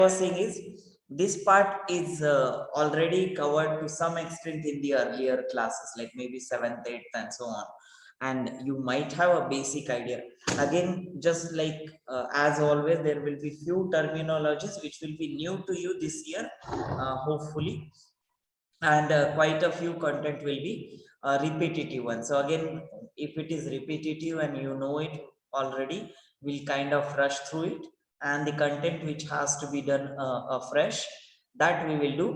was saying is this part is already covered to some extent in the earlier classes, like maybe 7th, 8th, and so on. And you might have a basic idea. Again, just like as always, there will be few terminologies which will be new to you this year, hopefully, and quite a few content will be repetitive one. So again, if it is repetitive and you know it already, we'll kind of rush through it, and the content which has to be done afresh, that we will do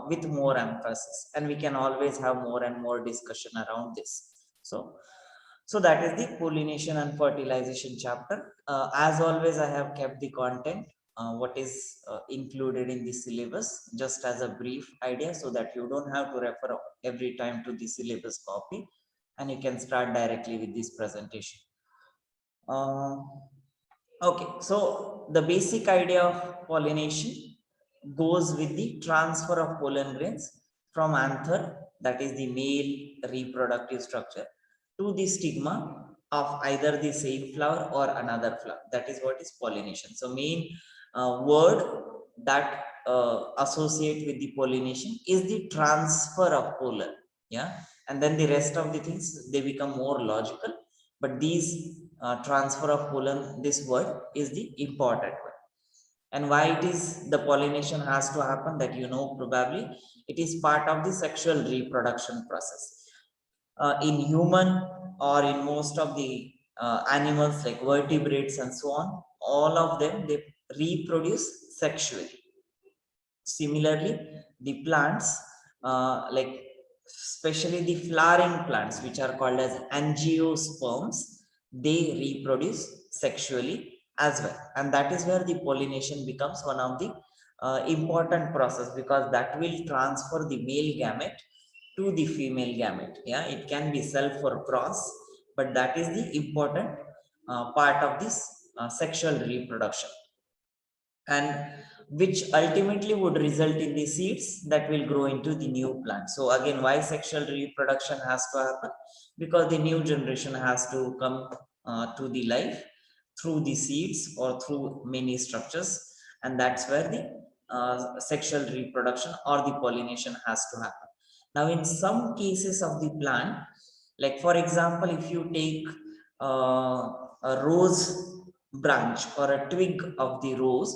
with more emphasis, and we can always have more and more discussion around this. So that is the pollination and fertilization chapter. As always, I have kept the content what is included in the syllabus just as a brief idea, so that you don't have to refer every time to the syllabus copy, and you can start directly with this presentation. Okay, so the basic idea of pollination goes with the transfer of pollen grains from anther, that is the male reproductive structure, to the stigma of either the same flower or another flower. That is what is pollination. So main word that associate with the pollination is the transfer of pollen. Yeah, and then the rest of the things, they become more logical, but these transfer of pollen, this word is the important one. And why it is the pollination has to happen, that you know, probably it is part of the sexual reproduction process. In human or in most of the animals like vertebrates and so on, all of them, they reproduce sexually. Similarly, the plants, like especially the flowering plants, which are called as angiosperms, they reproduce sexually as well. And that is where the pollination becomes one of the important process, because that will transfer the male gamete to the female gamete. Yeah, it can be self or cross, but that is the important part of this sexual reproduction, and which ultimately would result in the seeds that will grow into the new plant. So again, why sexual reproduction has to happen? Because the new generation has to come to the life through the seeds or through many structures, and that's where the sexual reproduction or the pollination has to happen. Now, in some cases of the plant, like for example, if you take a rose branch or a twig of the rose,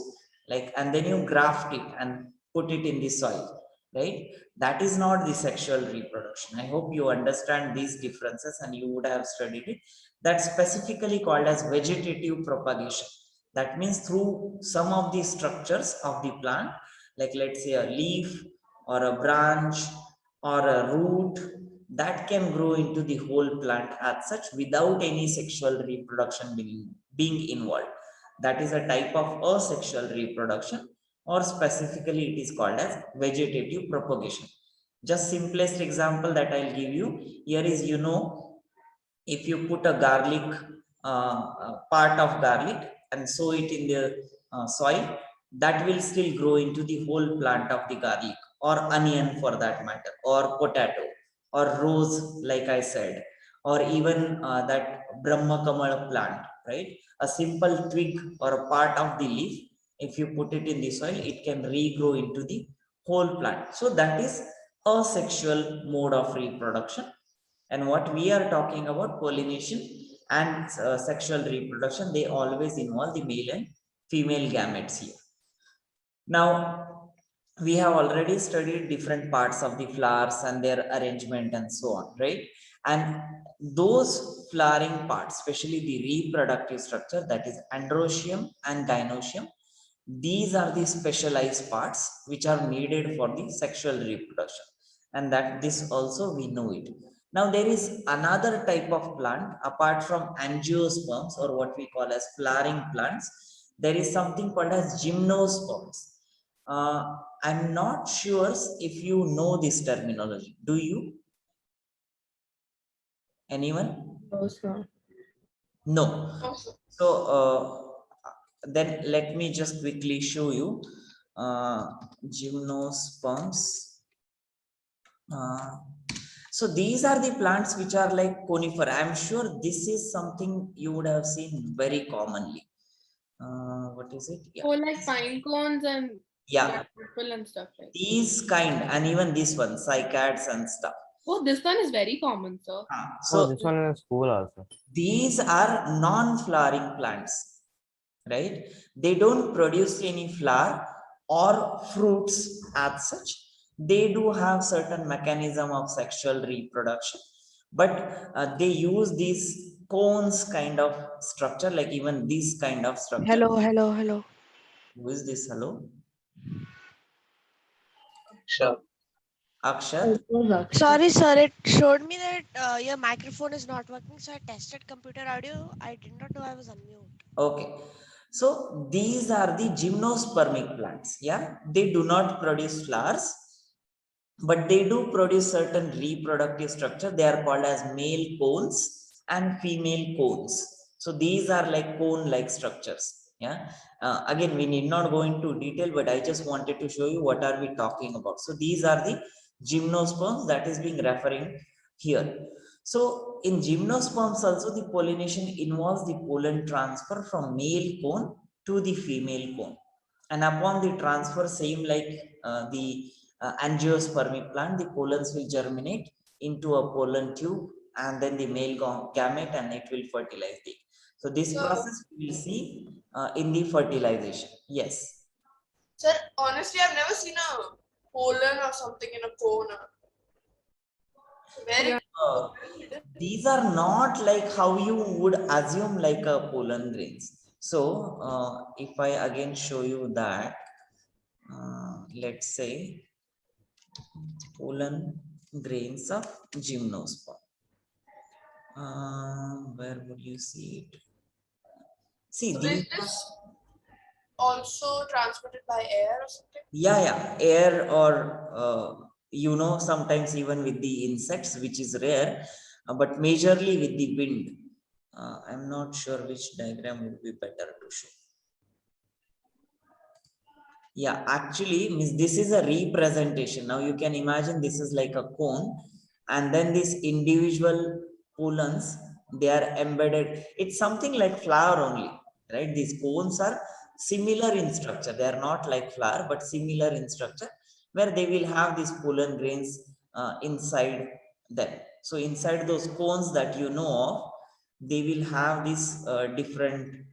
like, and then you graft it and put it in the soil, right? That is not the sexual reproduction. I hope you understand these differences, and you would have studied it. That's specifically called as vegetative propagation. That means through some of the structures of the plant, like let's say a leaf or a branch or a root, that can grow into the whole plant as such without any sexual reproduction being involved. That is a type of asexual reproduction, or specifically it is called as vegetative propagation. Just simplest example that I'll give you here is, you know, if you put a garlic, part of garlic, and sow it in the soil, that will still grow into the whole plant of the garlic, or onion for that matter, or potato, or rose, like I said, or even that Brahma Kamal plant, right? A simple twig or a part of the leaf, if you put it in the soil, it can regrow into the whole plant. So that is a sexual mode of reproduction. And what we are talking about, pollination and sexual reproduction, they always involve the male and female gametes here. Now, we have already studied different parts of the flowers and their arrangement and so on, right? And those flowering parts, especially the reproductive structure, that is androecium and gynoecium, these are the specialized parts which are needed for the sexual reproduction, and that this also we know it. Now, there is another type of plant apart from angiosperms, or what we call as flowering plants. There is something called as gymnosperms. I'm not sure if you know this terminology. Do you? Anyone? Also. No. So then let me just quickly show you gymnosperms. So these are the plants which are like conifer. I'm sure this is something you would have seen very commonly. what is it? Yeah. Oh, like pine cones and Yeah, apple and stuff like. these kind, and even this one, cycads and stuff. Oh, this one is very common, sir. Oh, So this one in school also. these are non-flowering plants, right? They don't produce any flower or fruits as such. They do have certain mechanism of sexual reproduction, but they use these cones kind of structure, like even this kind of structure. Hello. Who is this? Hello? Sure. Akshat? Sorry, sir. It showed me that your microphone is not working, so I tested computer audio. I did not know I was unmute. Okay. So these are the gymnospermic plants. Yeah, they do not produce flowers, but they do produce certain reproductive structure. They are called as male cones and female cones. So these are like cone-like structures. Yeah. Again, we need not go into detail, but I just wanted to show you what are we talking about. So these are the gymnosperms that is being referring here. So in gymnosperms also the pollination involves the pollen transfer from male cone to the female cone. And upon the transfer, same like the angiospermic plant, the pollens will germinate into a pollen tube and then the male gamete and it will fertilize the. So this process we will see in the fertilization. Yes. Sir, honestly, I've never seen a pollen or something in a cone. Where These are not like how you would assume like a pollen grains. So if I again show you that, let's say pollen grains of gymnosperm. Where would you see it? See, so these is this also transmitted by air or something? yeah, air or sometimes even with the insects, which is rare, but majorly with the wind. I'm not sure which diagram would be better to show. Yeah, actually, this is a representation. Now you can imagine this is like a cone, and then these individual pollens, they are embedded. It's something like flower only, right? These cones are similar in structure. They are not like flower, but similar in structure, where they will have these pollen grains inside them. So inside those cones that you know of, they will have this different.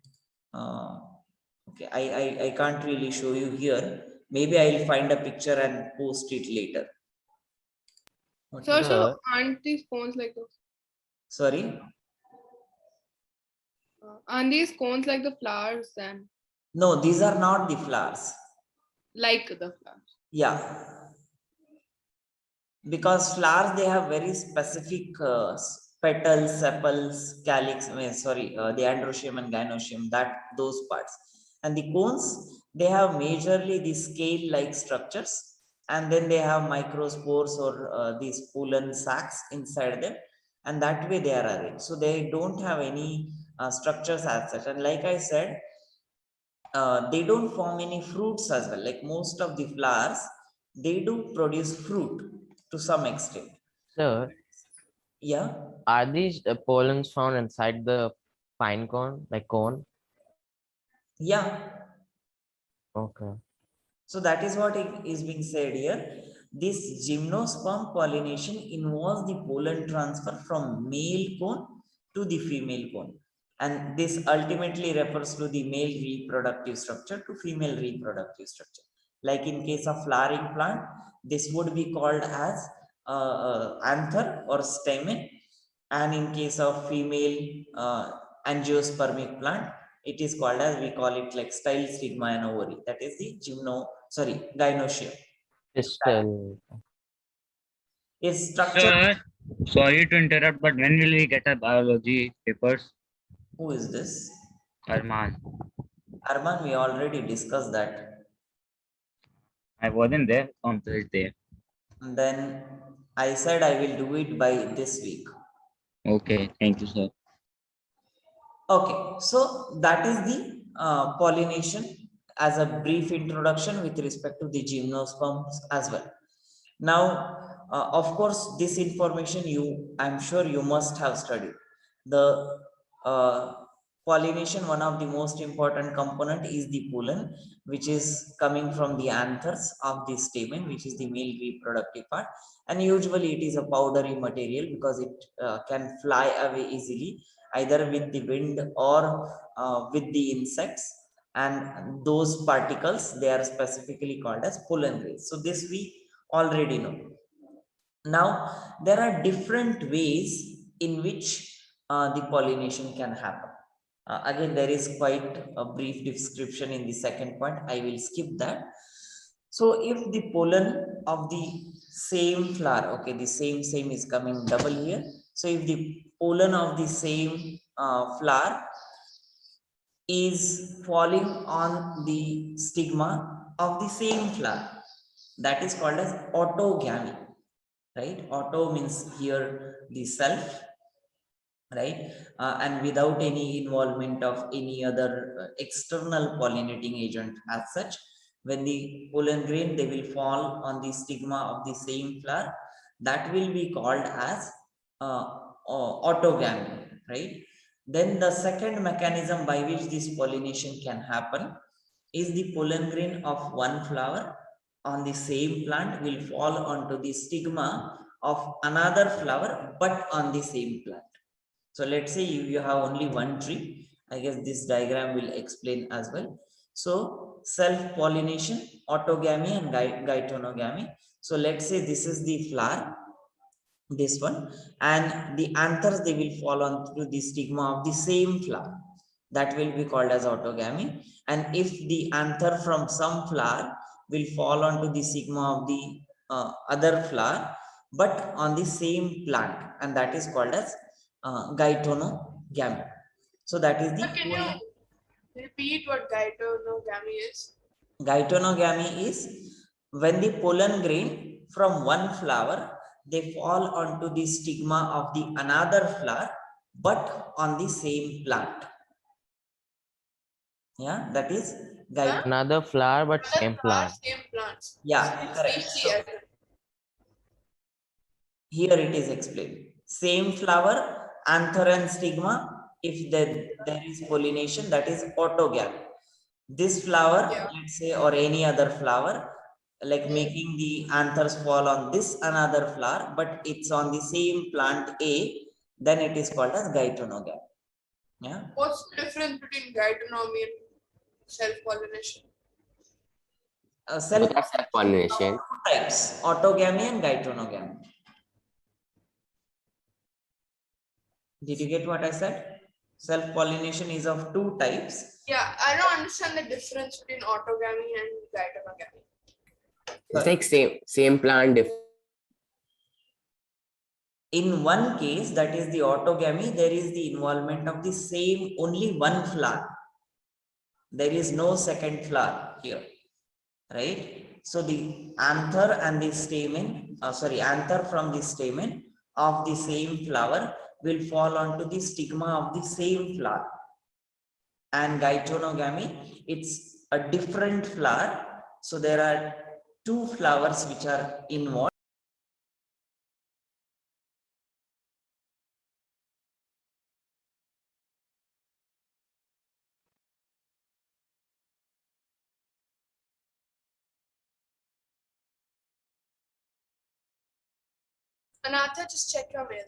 Okay, I can't really show you here. Maybe I'll find a picture and post it later. Sir, so Sir. aren't these cones like those? Sorry? Aren't these cones like the flowers then? No, these are not the flowers. Like the flowers. Yeah. Because flowers, they have very specific petals, sepals, calyx, the androecium and gynoecium, those parts. And the cones, they have majorly the scale-like structures, and then they have microspores or these pollen sacs inside them, and that way they are arranged. So they don't have any structures as such. And like I said, they don't form any fruits as well. Like most of the flowers, they do produce fruit to some extent. Sir, Yeah. are these pollens found inside the pine cone, like cone? Yeah. Okay. So that is what is being said here. This gymnosperm pollination involves the pollen transfer from male cone to the female cone. And this ultimately refers to the male reproductive structure to female reproductive structure. Like in case of flowering plant, this would be called as anther or stamen. And in case of female angiospermic plant, it is called as, we call it like style stigma and ovary. That is the gynoecium. Pistil. Is structure. Sir, sorry to interrupt, but when will we get our biology papers? Who is this? Arman. Arman, we already discussed that. I wasn't there on Thursday. And then I said I will do it by this week. Okay, thank you, sir. Okay, so that is the pollination as a brief introduction with respect to the gymnosperms as well. Now, of course, this information I'm sure you must have studied. The pollination, one of the most important component is the pollen, which is coming from the anthers of the stamen, which is the male reproductive part. And usually it is a powdery material because it can fly away easily, either with the wind or with the insects. And those particles, they are specifically called as pollen grains. So this we already know. Now, there are different ways in which the pollination can happen. Again, there is quite a brief description in the second point. I will skip that. So, if the pollen of the same flower, okay, the same is coming double here. So, if the pollen of the same flower is falling on the stigma of the same flower, that is called as autogamy, right? Auto means here the self, right? And without any involvement of any other external pollinating agent as such. When the pollen grain, they will fall on the stigma of the same flower, that will be called as autogamy, right? Then the second mechanism by which this pollination can happen is the pollen grain of one flower on the same plant will fall onto the stigma of another flower, but on the same plant. So let's say you have only one tree. I guess this diagram will explain as well. So self-pollination, autogamy and geitonogamy. So let's say this is the flower, this one, and the anthers, they will fall on through the stigma of the same flower. That will be called as autogamy. And if the anther from some flower will fall onto the stigma of the other flower, but on the same plant, and that is called as geitonogamy. So that is But can the you repeat what geitonogamy is? geitonogamy is when the pollen grain from one flower, they fall onto the stigma of the another flower, but on the same plant. Yeah, that is Another flower, but same plant. Same plants. Yeah, correct. So, here it is explained. Same flower, anther and stigma. If there is pollination, that is autogamy. This flower, let's say, or any other flower, like making the anthers fall on this another flower, but it's on the same plant A, then it is called as geitonogamy. Yeah. What's the difference between geitonomy and self-pollination? Self Both are self-pollination. types, autogamy and geitonogamy. Did you get what I said? Self-pollination is of two types. Yeah, I don't understand the difference between autogamy and geitonogamy. It's like same plant. In one case, that is the autogamy, there is the involvement of the same only one flower. There is no second flower here, right? So the anther and the stamen, anther from the stamen of the same flower will fall onto the stigma of the same flower. And geitonogamy, it's a different flower. So there are two flowers which are involved. Anatha, just check your mail.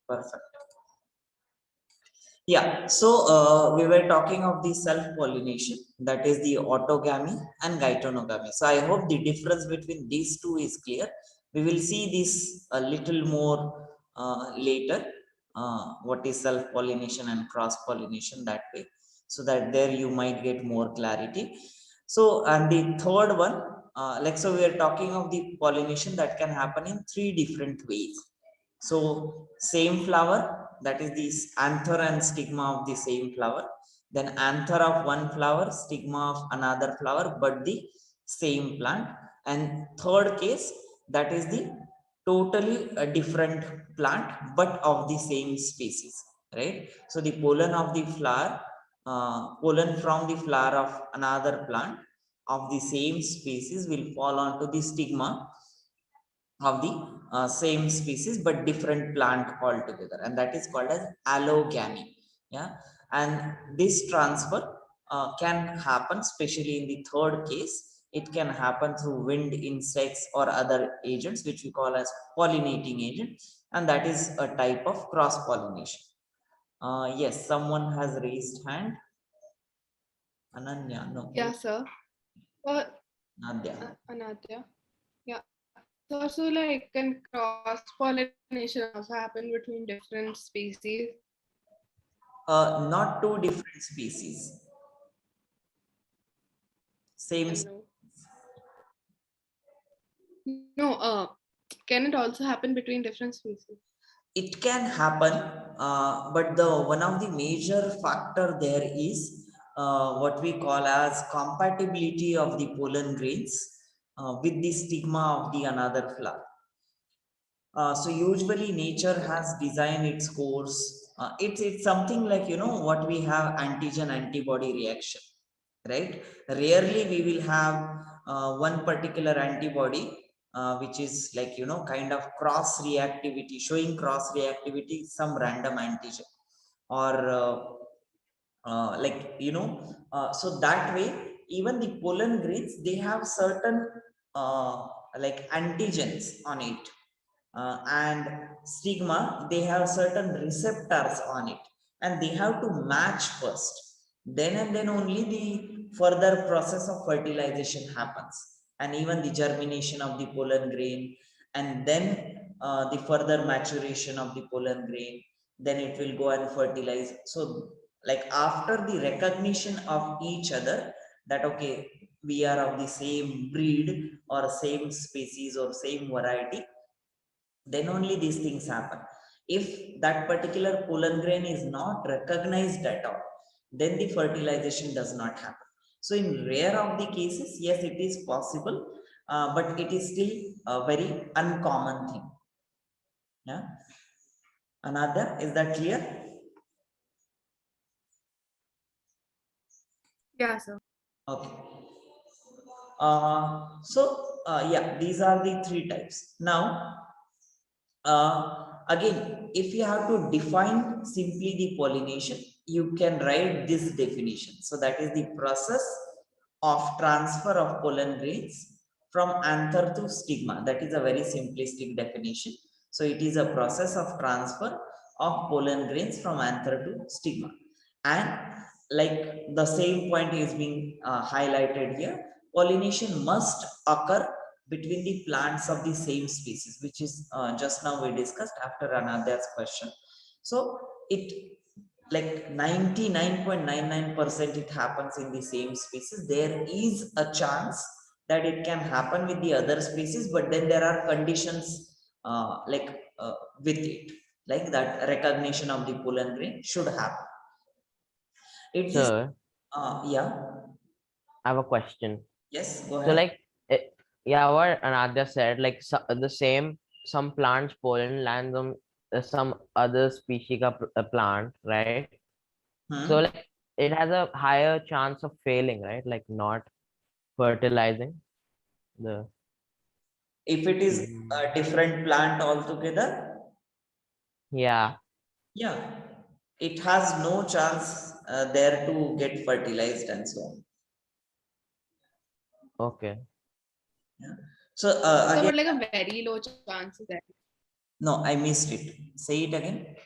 Perfect. Yeah, so we were talking of the self-pollination, that is the autogamy and geitonogamy. So I hope the difference between these two is clear. We will see this a little more later, what is self-pollination and cross-pollination that way, so that there you might get more clarity. So, and the third one, so we are talking of the pollination that can happen in three different ways. So same flower, that is the anther and stigma of the same flower, then anther of one flower, stigma of another flower, but the same plant. And third case, that is the totally a different plant, but of the same species, right? So the pollen of the flower, pollen from the flower of another plant of the same species will fall onto the stigma of the same species but different plant altogether, and that is called as allogamy. Yeah, and this transfer can happen, especially in the third case. It can happen through wind, insects, or other agents, which we call as pollinating agent, and that is a type of cross pollination. Yes, someone has raised hand. Ananya, no. Yeah, sir. Nadia. Anatya. Yeah. So like, can cross pollination also happen between different species? Not two different species. Same. No. No. Can it also happen between different species? It can happen, but the one of the major factor there is what we call as compatibility of the pollen grains with the stigma of the another flower. So usually nature has designed its course. It's something like, what we have antigen antibody reaction, right? Rarely we will have one particular antibody which is like, kind of cross reactivity, showing cross reactivity, some random antigen, or so that way, even the pollen grains, they have certain like antigens on it, and stigma, they have certain receptors on it, and they have to match first. Then and then only the further process of fertilization happens, and even the germination of the pollen grain, and then the further maturation of the pollen grain, then it will go and fertilize. So like after the recognition of each other, that okay, we are of the same breed or same species or same variety, then only these things happen. If that particular pollen grain is not recognized at all, then the fertilization does not happen. So in rare of the cases, yes, it is possible, but it is still a very uncommon thing. Yeah. Another, is that clear? Yeah, sir. Okay. Yeah, these are the three types. Now, again, if you have to define simply the pollination, you can write this definition. So that is the process of transfer of pollen grains from anther to stigma. That is a very simplistic definition. So it is a process of transfer of pollen grains from anther to stigma. And like the same point is being highlighted here, pollination must occur between the plants of the same species, which is just now we discussed after another's question. So it like 99.99% it happens in the same species. There is a chance that it can happen with the other species, but then there are conditions with it, like that recognition of the pollen grain should happen. It is Sir, yeah, I have a question. yes, go So ahead. like, yeah, what Anadya said, like the same, some plants pollen lands on some other species of plant, right? So like it has a higher chance of failing, right? Like not fertilizing the. If it is a different plant altogether, Yeah. yeah, it has no chance there to get fertilized and so on. Okay. Yeah. So So, again, but like a very low chance is there. no, I missed it. Say it again.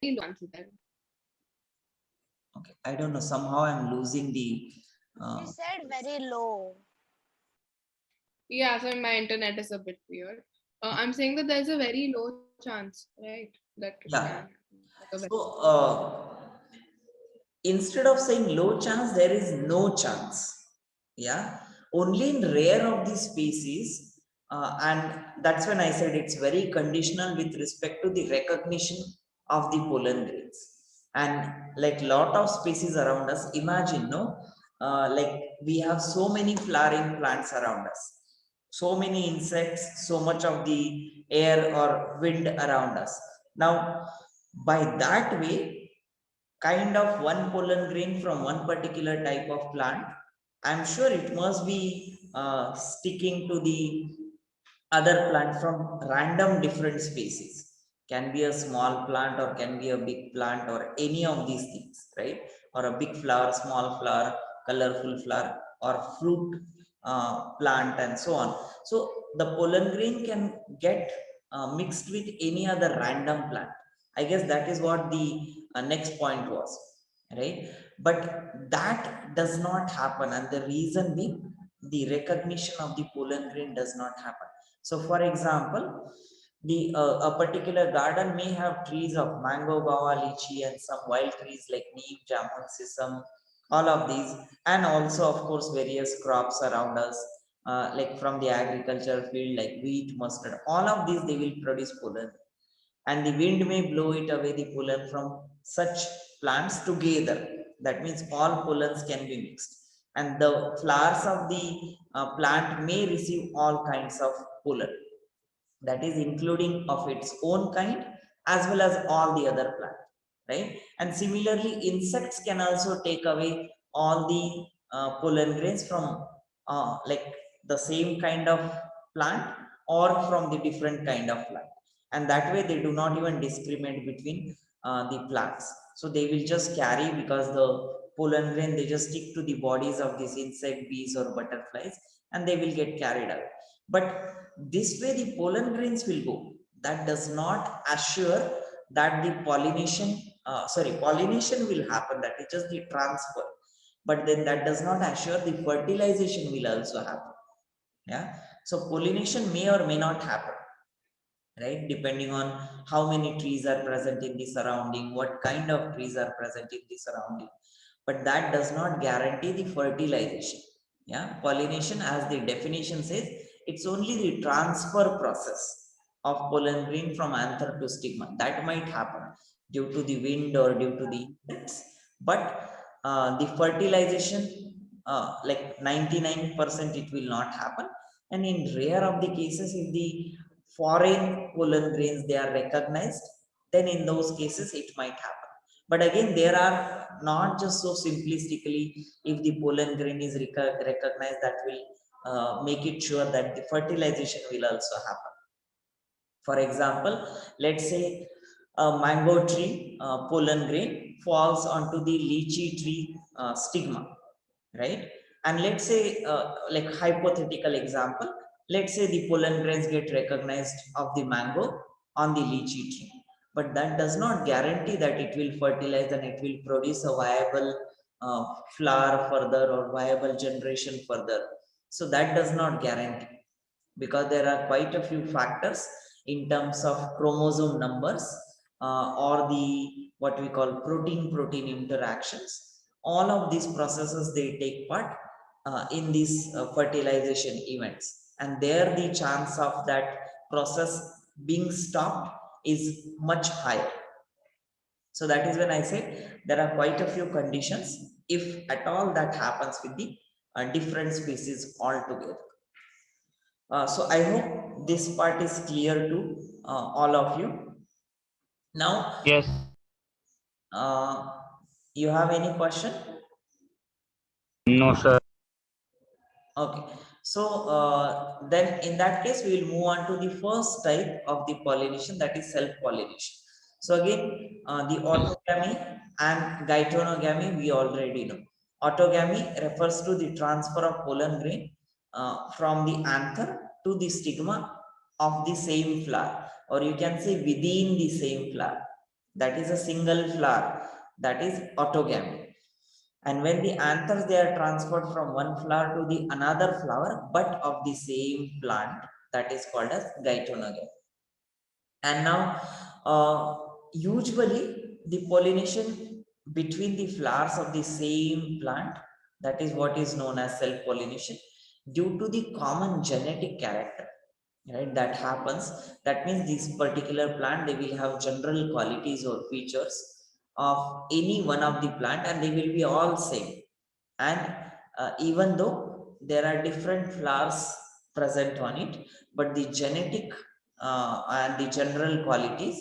Very low chance is there. Okay, I don't know. Somehow I'm losing the. He said very low. Yeah, so my internet is a bit weird. I'm saying that there's a very low chance, right? That it Yeah. can happen. Like a very- So instead of saying low chance, there is no chance. Yeah, only in rare of the species, and that's when I said it's very conditional with respect to the recognition of the pollen grains. And like lot of species around us, imagine, no, like we have so many flowering plants around us, so many insects, so much of the air or wind around us. Now, by that way, kind of one pollen grain from one particular type of plant I'm sure it must be sticking to the other plant from random different species. Can be a small plant or can be a big plant or any of these things, right? Or a big flower, small flower, colorful flower, or fruit plant, and so on. So the pollen grain can get mixed with any other random plant. I guess that is what the next point was, right? But that does not happen, and the reason being the recognition of the pollen grain does not happen. So for example, the a particular garden may have trees of mango, guava, lychee, and some wild trees like neem, jamun, sesame, all of these, and also of course various crops around us, like from the agricultural field like wheat, mustard. All of these they will produce pollen, and the wind may blow it away the pollen from such plants together. That means all pollens can be mixed, and the flowers of the plant may receive all kinds of pollen, that is including of its own kind as well as all the other plant, right? And similarly insects can also take away all the pollen grains from like the same kind of plant or from the different kind of plant, and that way they do not even discriminate between the plants. So they will just carry, because the pollen grain they just stick to the bodies of these insect, bees or butterflies, and they will get carried out. But this way the pollen grains will go. That does not assure that the pollination will happen, that is just the transfer, but then that does not assure the fertilization will also happen. Yeah, so pollination may or may not happen, right, depending on how many trees are present in the surrounding, what kind of trees are present in the surrounding, but that does not guarantee the fertilization. Yeah, pollination, as the definition says, it's only the transfer process of pollen grain from anther to stigma. That might happen due to the wind or due to the insects, but the fertilization, like 99% it will not happen. And in rare of the cases, if the foreign pollen grains they are recognized, then in those cases it might happen. But again, there are not just so simplistically, if the pollen grain is recognized, that will make it sure that the fertilization will also happen. For example, let's say a mango tree pollen grain falls onto the lychee tree stigma, right? And let's say, like hypothetical example, let's say the pollen grains get recognized of the mango on the lychee tree, but that does not guarantee that it will fertilize and it will produce a viable flower further or viable generation further. So that does not guarantee, because there are quite a few factors in terms of chromosome numbers, or the what we call protein interactions. All of these processes they take part in these fertilization events, and there the chance of that process being stopped is much higher. So that is when I say there are quite a few conditions, if at all, that happens with the different species altogether. So I hope this part is clear to all of you. Now, Yes. you have any question? No, sir. Okay. So then in that case, we will move on to the first type of the pollination, that is self-pollination. So again, the autogamy and geitonogamy we already know. Autogamy refers to the transfer of pollen grain from the anther to the stigma of the same flower, or you can say within the same flower. That is a single flower, that is autogamy. And when the anthers they are transferred from one flower to the another flower, but of the same plant, that is called as geitonogamy. And now, usually the pollination between the flowers of the same plant, that is what is known as self-pollination, due to the common genetic character, right? That happens. That means this particular plant, they will have general qualities or features of any one of the plant, and they will be all same. And even though there are different flowers present on it, but the genetic and the general qualities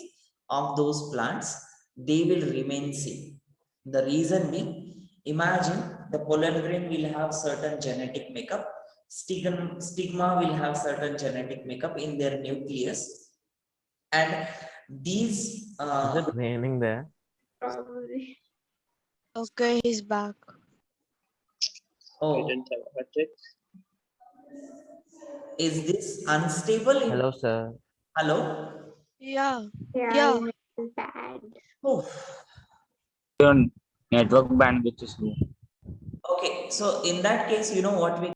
of those plants, they will remain same. The reason being, imagine the pollen grain will have certain genetic makeup. Stigma will have certain genetic makeup in their nucleus. And these, Is it raining there? Probably. Okay, he's back. oh, is this unstable? Hello, sir. Hello? Yeah. Yeah. Yeah. Bad. Oh, Your network bandwidth is low. okay. So in that case, you know what we